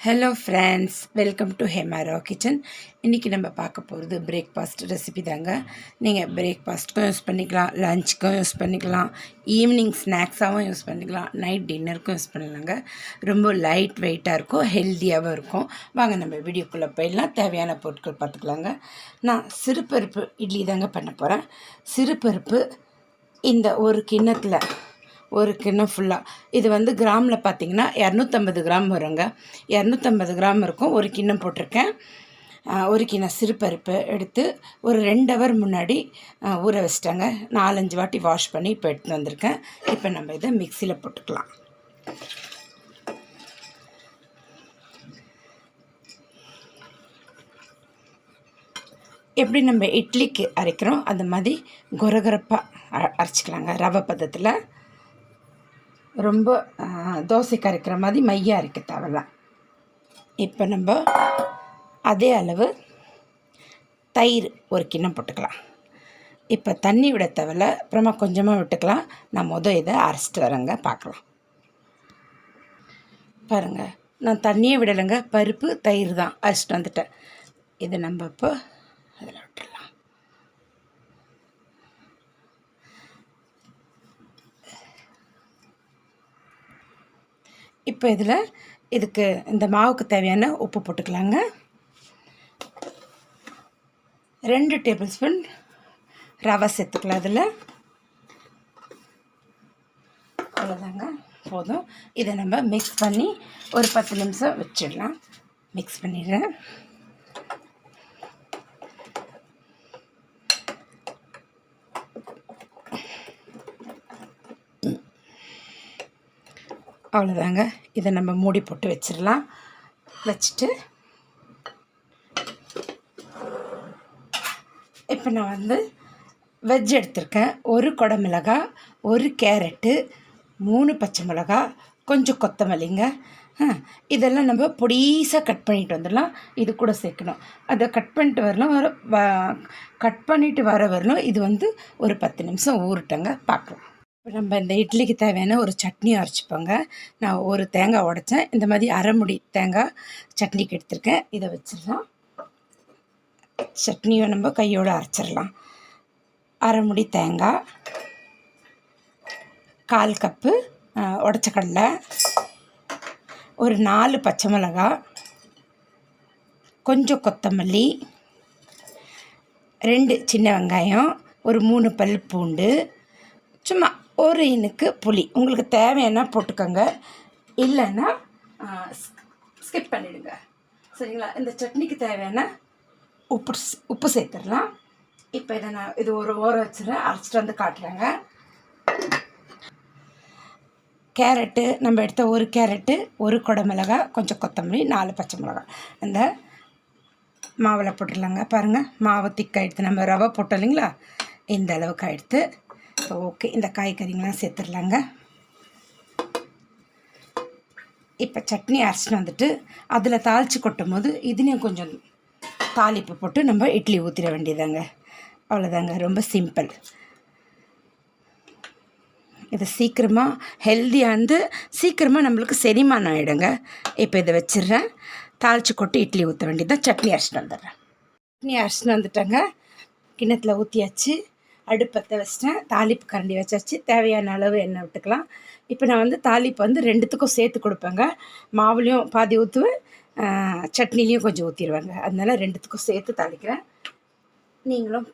Hello friends, welcome to Hemaro kitchen. இன்றைக்கி நம்ம பார்க்க போகிறது பிரேக்ஃபாஸ்ட் ரெசிபி தாங்க. நீங்கள் பிரேக்ஃபாஸ்ட்க்கும் யூஸ் பண்ணிக்கலாம், லஞ்சுக்கும் யூஸ் பண்ணிக்கலாம், ஈவினிங் ஸ்நாக்ஸாகவும் யூஸ் பண்ணிக்கலாம், நைட் டின்னருக்கும் யூஸ் பண்ணலாங்க. ரொம்ப லைட் வெயிட்டாக இருக்கும், ஹெல்த்தியாகவும் இருக்கும். வாங்க நம்ம வீடியோக்குள்ளே போயிடலாம். தேவையான பொருட்கள் பார்த்துக்கலாங்க. நான் சிறுபருப்பு இட்லி தாங்க பண்ண போகிறேன். சிறுபருப்பு இந்த ஒரு கிண்ணத்தில் ஒரு கிண்ணம் ஃபுல்லாக, இது கிராமில் பார்த்திங்கன்னா 250 கிராம் வருங்க. 250 கிராம் இருக்கும். ஒரு கிண்ணம் போட்டிருக்கேன். ஒரு கிண்ணம் சிறுபருப்பு எடுத்து ஒரு 2 ஹவர் முன்னாடி ஊற வச்சிட்டாங்க. 4-5 வாட்டி வாஷ் பண்ணி இப்போ எடுத்துகிட்டு வந்திருக்கேன். இப்போ நம்ம இதை மிக்சியில் போட்டுக்கலாம். எப்படி நம்ம இட்லிக்கு அரைக்கிறோம் அந்த மாதிரி கொரகொரப்பாக அரைச்சிக்கலாங்க. ரவை பதத்தில், ரொம்ப தோசைக்கு அரைக்கிற மாதிரி மையாக அரைக்க தேவையில்ல. இப்போ நம்ம அதே அளவு தயிர் ஒரு கிண்ணம் போட்டுக்கலாம். இப்போ தண்ணி விட தேவையில்ல, அப்புறமா கொஞ்சமாக விட்டுக்கலாம். நான் இதை அரைச்சிட்டு வரேங்க, பார்க்கலாம். பாருங்கள், நான் தண்ணியே விடலைங்க, பருப்பு தயிர் தான் அரைச்சிட்டு வந்துட்டேன். இதை நம்ம இப்போ அதில் விட்டுடலாம். இப்போ இதுக்கு இந்த மாவுக்கு தேவையான உப்பு போட்டுக்கலாங்க. 2 டேபிள் ஸ்பூன் ரவை சேர்த்துக்கலாம். அதில் அவ்வளோதாங்க, போதும். இதை நம்ம மிக்ஸ் பண்ணி ஒரு 10 நிமிஷம் வச்சிடலாம். மிக்ஸ் பண்ணிடுறேன். அவ்வளோதாங்க, இதை நம்ம மூடி போட்டு வச்சிடலாம். வச்சுட்டு இப்போ நான் வெஜ் எடுத்திருக்கேன். 1 குடமிளகாய், 1 கேரட்டு, 3 பச்சை மிளகாய், கொஞ்சம் கொத்தமல்லிங்க. இதெல்லாம் நம்ம பொடிசாக கட் பண்ணிட்டு வந்துடலாம். இது கூட சேர்க்கணும். அதை கட் பண்ணிட்டு வர வரணும். இது ஒரு 10 நிமிஷம் ஊறட்டங்க, பார்க்கலாம். இப்போ நம்ம இந்த இட்லிக்கு தேவையான ஒரு சட்னி அரைச்சிப்போங்க. நான் ஒரு தேங்காய் உடைச்சேன். இந்த மாதிரி அரைமுடி தேங்காய் சட்னிக்கு எடுத்துருக்கேன். இதை வச்சிடலாம். சட்னியை நம்ம கையோடு அரைச்சிடலாம். அரைமுடி தேங்காய், 1/4 கப்பு உடைச்ச கடலை, ஒரு 4 பச்சை மிளகாய், கொஞ்சம் கொத்தமல்லி, 2 சின்ன வெங்காயம், ஒரு 3 பல் பூண்டு, சும்மா ஒரு இனுக்கு புளி. உங்களுக்கு தேவையான போட்டுக்கோங்க, இல்லைன்னா ஸ்கிப் பண்ணிவிடுங்க. சரிங்களா? இந்த சட்னிக்கு தேவையான உப்பு சேர்த்துடலாம். இப்போ இதை நான் ஒரு ஓரம் வச்சுருவேன். அரைச்சிட்டு காட்டுறேங்க. கேரட்டு நம்ம எடுத்த 1 கேரட்டு, 1 குடமிளகாய், கொஞ்சம் கொத்தமல்லி, 4 பச்சை மிளகாய் இந்த மாவில் போட்டுடலாங்க. பாருங்கள், மாவு திக்காகிடுத்து. நம்ம ரவை போட்டோம் இல்லைங்களா, இந்த அளவுக்கு ஆகிடுத்து. ஓகே, இந்த காய்கறிங்களாம் சேர்த்துடலாங்க. இப்போ சட்னி அரைச்சிட்டு அதில் தாளித்து கொட்டும் போது இதுலேயும் கொஞ்சம் தாளிப்பு போட்டு நம்ம இட்லி ஊற்றிட வேண்டியதாங்க. அவ்வளோதாங்க, ரொம்ப சிம்பிள். இது சீக்கிரமாக ஹெல்த்தியாக சீக்கிரமாக நம்மளுக்கு செரிமானம் ஆகிடுங்க. இப்போ இதை வச்சிடுறேன். தாளித்து கொட்டு இட்லி ஊற்ற வேண்டியதான். சட்னி அரைச்சிட்டு வந்துடுறேன். சட்னி அரைச்சிட்டு வந்துட்டேங்க. கிண்ணத்தில் ஊற்றியாச்சு. அடுப்பத்தை வச்சிட்டேன். தாளிப்பு கரண்டி வச்சாச்சு. தேவையான அளவு எண்ணெய் விட்டுக்கலாம். இப்போ நான் தாளிப்பு 2த்துக்கும் சேர்த்து கொடுப்பேங்க. மாவுலேயும் பாதி ஊற்றுவேன், சட்னிலையும் கொஞ்சம் ஊற்றிடுவேங்க. அதனால 2த்துக்கும் சேர்த்து தாளிக்கிறேன். நீங்களும்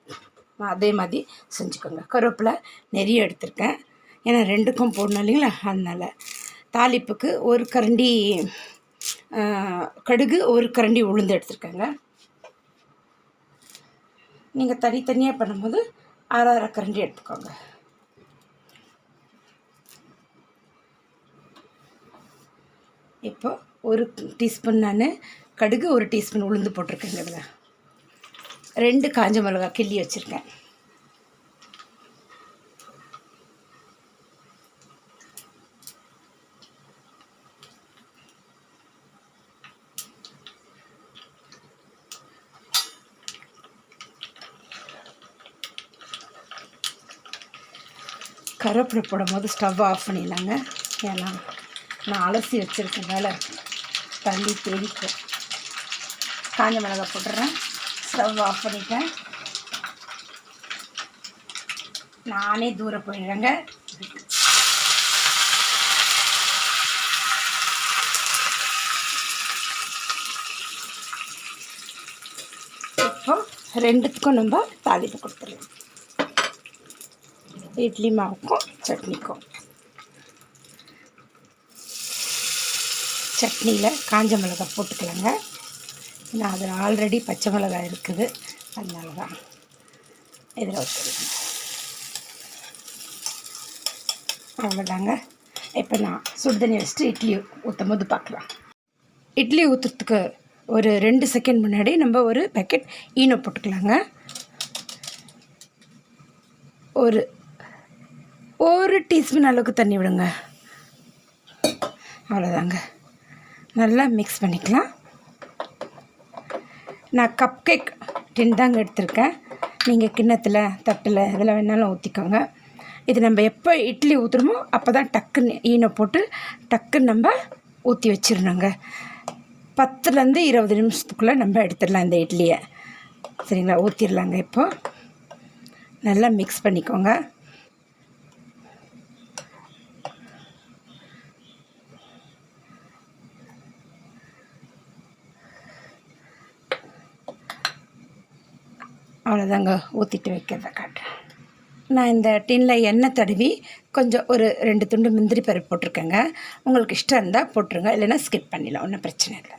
அதே மாதிரி செஞ்சுக்கோங்க. கருவேப்பிலை நிறைய எடுத்திருக்கேன், ஏன்னா 2க்கும் போடணும் இல்லைங்களா. அதனால் தாளிப்புக்கு 1 கரண்டி கடுகு, 1 கரண்டி உளுந்து எடுத்துருக்கேங்க. நீங்கள் தனித்தனியாக பண்ணும்போது 1/2 கரண்டி எடுத்துக்கோங்க. இப்போ 1 டீஸ்பூன் நான் கடுகு, 1 டீஸ்பூன் உளுந்து போட்டிருக்கேங்க. இதில் 2 காஞ்ச மிளகாய் கிள்ளி வச்சுருக்கேன். கருவேப்பிலை போடும் போது ஸ்டவ் ஆஃப் பண்ணிடலாங்க. ஏன்னா நான் அலசி வச்சுருக்கனால தள்ளி தெரிக்கும். காஞ்ச மிளகாய் போட்டுறேன். ஸ்டவ் ஆஃப் பண்ணிட்டேன். நானே தூரம் போயிடுறேங்க. இப்போ ரெண்டுத்துக்கும் நம்ம தாளிப்பு கொடுத்துடலாம். இட்லி மாவுக்கும் சட்னிக்கும். சட்னியில் காஞ்ச மிளகாய் போட்டுக்கலாங்க. நான் அதில் ஆல்ரெடி பச்சை மிளகாய் இருக்குது, அதனால தான் இதில் ஊற்றிடலாம். அவ்வளோதாங்க. இப்போ நான் சுடுதண்ணி வச்சுட்டு இட்லி ஊற்றும் போது பார்க்கலாம். இட்லி ஊற்றுறதுக்கு ஒரு 2 செகண்ட் முன்னாடி நம்ம ஒரு பேக்கெட் ஈனோ போட்டுக்கலாங்க. ஒரு டீஸ்பூன் அளவுக்கு தண்ணி விடுங்க. அவ்வளோதாங்க. நல்லா மிக்ஸ் பண்ணிக்கலாம். நான் கப் கேக் டின் தாங்க எடுத்திருக்கேன். நீங்கள் கிண்ணத்தில் தட்டில் இதில் வேணாலும் ஊற்றிக்கோங்க. இது நம்ம எப்போ இட்லி ஊற்றுறோமோ அப்போ தான் டக்குன்னு ஈனோ போட்டு டக்குன்னு நம்ம ஊற்றி வச்சிடணுங்க. 10லேருந்து 20 நிமிஷத்துக்குள்ளே நம்ம எடுத்துடலாம் இந்த இட்லியை. சரிங்களா? ஊற்றிடலாங்க. இப்போ நல்லா மிக்ஸ் பண்ணிக்கோங்க. அவ்வளோதாங்க. ஊற்றிட்டு வைக்கிறத காட்டுறேன். நான் இந்த டின்னில் எண்ணெய் தடவி கொஞ்சம் ஒரு 2 துண்டு முந்திரி பருப்பு போட்டிருக்கேங்க. உங்களுக்கு இஷ்டம் இருந்தால் போட்டுருங்க, இல்லைன்னா ஸ்கிப் பண்ணிடலாம், ஒன்றும் பிரச்சனை இல்லை.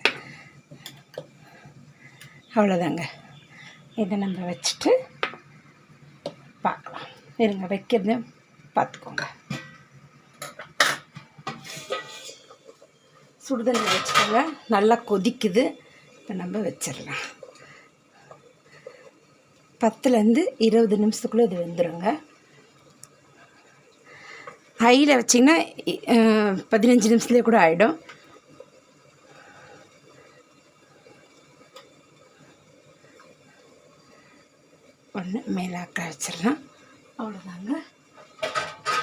அவ்வளோதாங்க. இதை நம்ம வச்சுட்டு பார்க்கலாம். இருங்க, வைக்கிறது பார்த்துக்கோங்க. சுடுதண்ணி வச்சுக்கோங்க. நல்லா கொதிக்குது. இப்போ நம்ம வச்சிடலாம். 10லேருந்து 20 நிமிஷத்துக்குள்ளே இது வெந்துடுங்க. ஹையில் வச்சிங்கன்னா 15 நிமிஷத்துலேயே கூட ஆகிடும். ஒன்று மேலாக்க வச்சிடலாம். அவ்வளோதாங்க.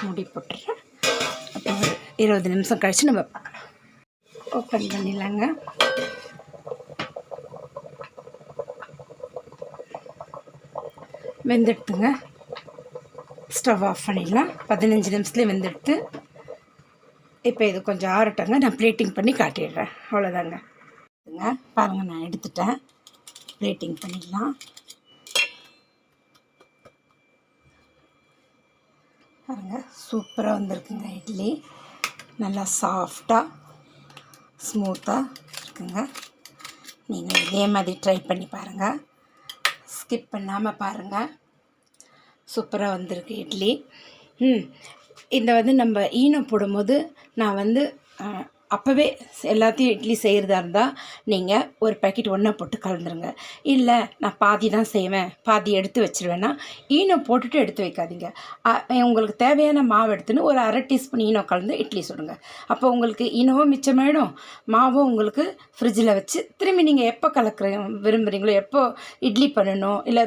மூடி போட்டுறேன். அப்போ ஒரு 20 நிமிஷம் கழித்து நம்ம பார்க்கலாம். ஓப்பன் பண்ணிடலாங்க. வெந்தெடுத்துங்க. ஸ்டவ் ஆஃப் பண்ணிடலாம். 15 நிமிஷத்துலேயே வெந்தெடுத்து இப்போ இது கொஞ்சம் ஆறட்டங்க. நான் பிளேட்டிங் பண்ணி காட்டிடுறேன். அவ்வளோதாங்க. பாருங்கள், நான் எடுத்துட்டேன். பிளேட்டிங் பண்ணிடலாம். பாருங்கள், சூப்பராக வந்திருக்குங்க. இட்லி நல்லா சாஃப்டாக ஸ்மூத்தாக இருக்குங்க. நீங்கள் இதே மாதிரி ட்ரை பண்ணி பாருங்கள். ஸ்கிப் பண்ணாமல் பாருங்கள். சூப்பராக வந்திருக்கு இட்லி. இந்த நம்ம ஈனோ போடும்போது நான் அப்போவே எல்லாத்தையும் இட்லி செய்கிறதா இருந்தால் நீங்கள் ஒரு பேக்கெட் ஒன்றா போட்டு கலந்துருங்க. இல்லை நான் பாதி தான் செய்வேன், பாதி எடுத்து வச்சுருவேன்னா ஈனோ போட்டுட்டு எடுத்து வைக்காதீங்க. உங்களுக்கு தேவையான மாவு எடுத்துன்னு ஒரு 1/2 டீஸ்பூன் ஈனோ கலந்து இட்லி சுடுங்க. அப்போ உங்களுக்கு ஈனோவும் மிச்சமாயிடும், மாவும் உங்களுக்கு ஃப்ரிட்ஜில் வச்சு திரும்பி நீங்கள் எப்போ விரும்புகிறீங்களோ, எப்போ இட்லி பண்ணணும், இல்லை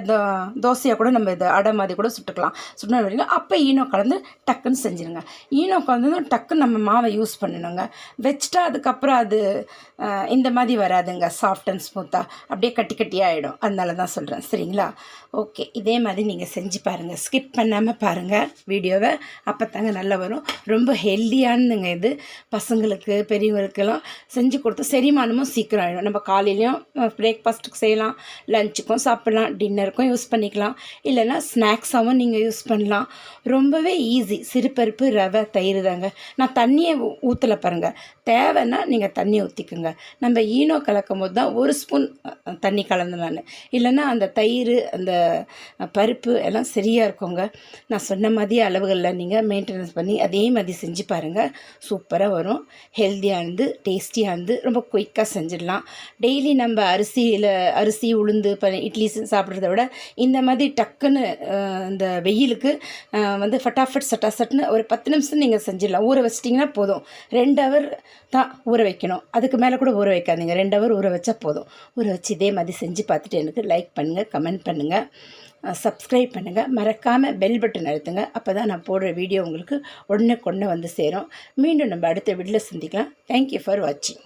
தோசையாக கூட நம்ம இதை அடை மாதிரி கூட சுட்டணும் வரீங்களோ அப்போ ஈனோ கலந்து டக்குன்னு செஞ்சுருங்க. ஈனோ கலந்து டக்குன்னு நம்ம மாவை யூஸ் பண்ணணுங்க. வச்சுட்டா அதுக்கப்புறம் அது இந்த மாதிரி வராதுங்க. சாஃப்ட் அண்ட் ஸ்மூத்தாக அப்படியே கட்டி கட்டியாக ஆகிடும். அதனால தான் சொல்கிறேன். சரிங்களா? ஓகே, இதே மாதிரி நீங்கள் செஞ்சு பாருங்கள். ஸ்கிப் பண்ணாமல் பாருங்கள் வீடியோவை. அப்போ தாங்க நல்லா வரும். ரொம்ப ஹெல்த்தியானதுங்க இது. பசங்களுக்கு பெரியவங்களுக்கெல்லாம் செஞ்சு கொடுத்து செரிமானமும் சீக்கிரம் ஆகிடும். நம்ம காலையிலையும் பிரேக்ஃபாஸ்ட்டுக்கு செய்யலாம், லஞ்சுக்கும் சாப்பிட்லாம், டின்னருக்கும் யூஸ் பண்ணிக்கலாம், இல்லைன்னா ஸ்நாக்ஸாகவும் நீங்கள் யூஸ் பண்ணலாம். ரொம்பவே ஈஸி. சிறுபருப்பு, ரவை, தயிர் தாங்க. நான் தண்ணியை ஊற்றலை பாருங்கள். தேவைன்னா நீங்கள் தண்ணி ஊற்றிக்குங்க. நம்ம ஈனோ கலக்கும் போது தான் 1 ஸ்பூன் தண்ணி கலந்து நான், இல்லைன்னா அந்த தயிர் அந்த பருப்பு எல்லாம் சரியாக இருக்குங்க. நான் சொன்ன மாதிரி அளவுகளில் நீங்கள் மெயின்டெனன்ஸ் பண்ணி அதே மாதிரி செஞ்சு பாருங்கள். சூப்பராக வரும். ஹெல்த்தியாக இருந்து டேஸ்டியாக இருந்து ரொம்ப குயிக்காக செஞ்சிடலாம். டெய்லி நம்ம அரிசி உளுந்து இட்லி சாப்பிட்றத விட இந்த மாதிரி டக்குன்னு இந்த வெயிலுக்கு ஃபட்டாஃபட் சட்டாசட்னு ஒரு 10 நிமிஷம் நீங்கள் செஞ்சிடலாம். ஊற வச்சிட்டிங்கன்னா போதும். 2 ஹவர் தான் ஊற வைக்கணும். அதுக்கு மேலே கூட ஊற வைக்காதீங்க. 2 ஹவர் ஊற வச்சா போதும். ஊற வச்சு இதே மாதிரி செஞ்சு பார்த்துட்டு எனக்கு லைக் பண்ணுங்கள், கமெண்ட் பண்ணுங்கள், சப்ஸ்கிரைப் பண்ணுங்கள். மறக்காமல் பெல் பட்டன் அழுத்துங்க. அப்போ தான் நான் போடுற வீடியோ உங்களுக்கு உடனே வந்து சேரும். மீண்டும் நம்ம அடுத்த வீடியோவில் சந்திக்கலாம். தேங்க்யூ ஃபார் வாட்சிங்.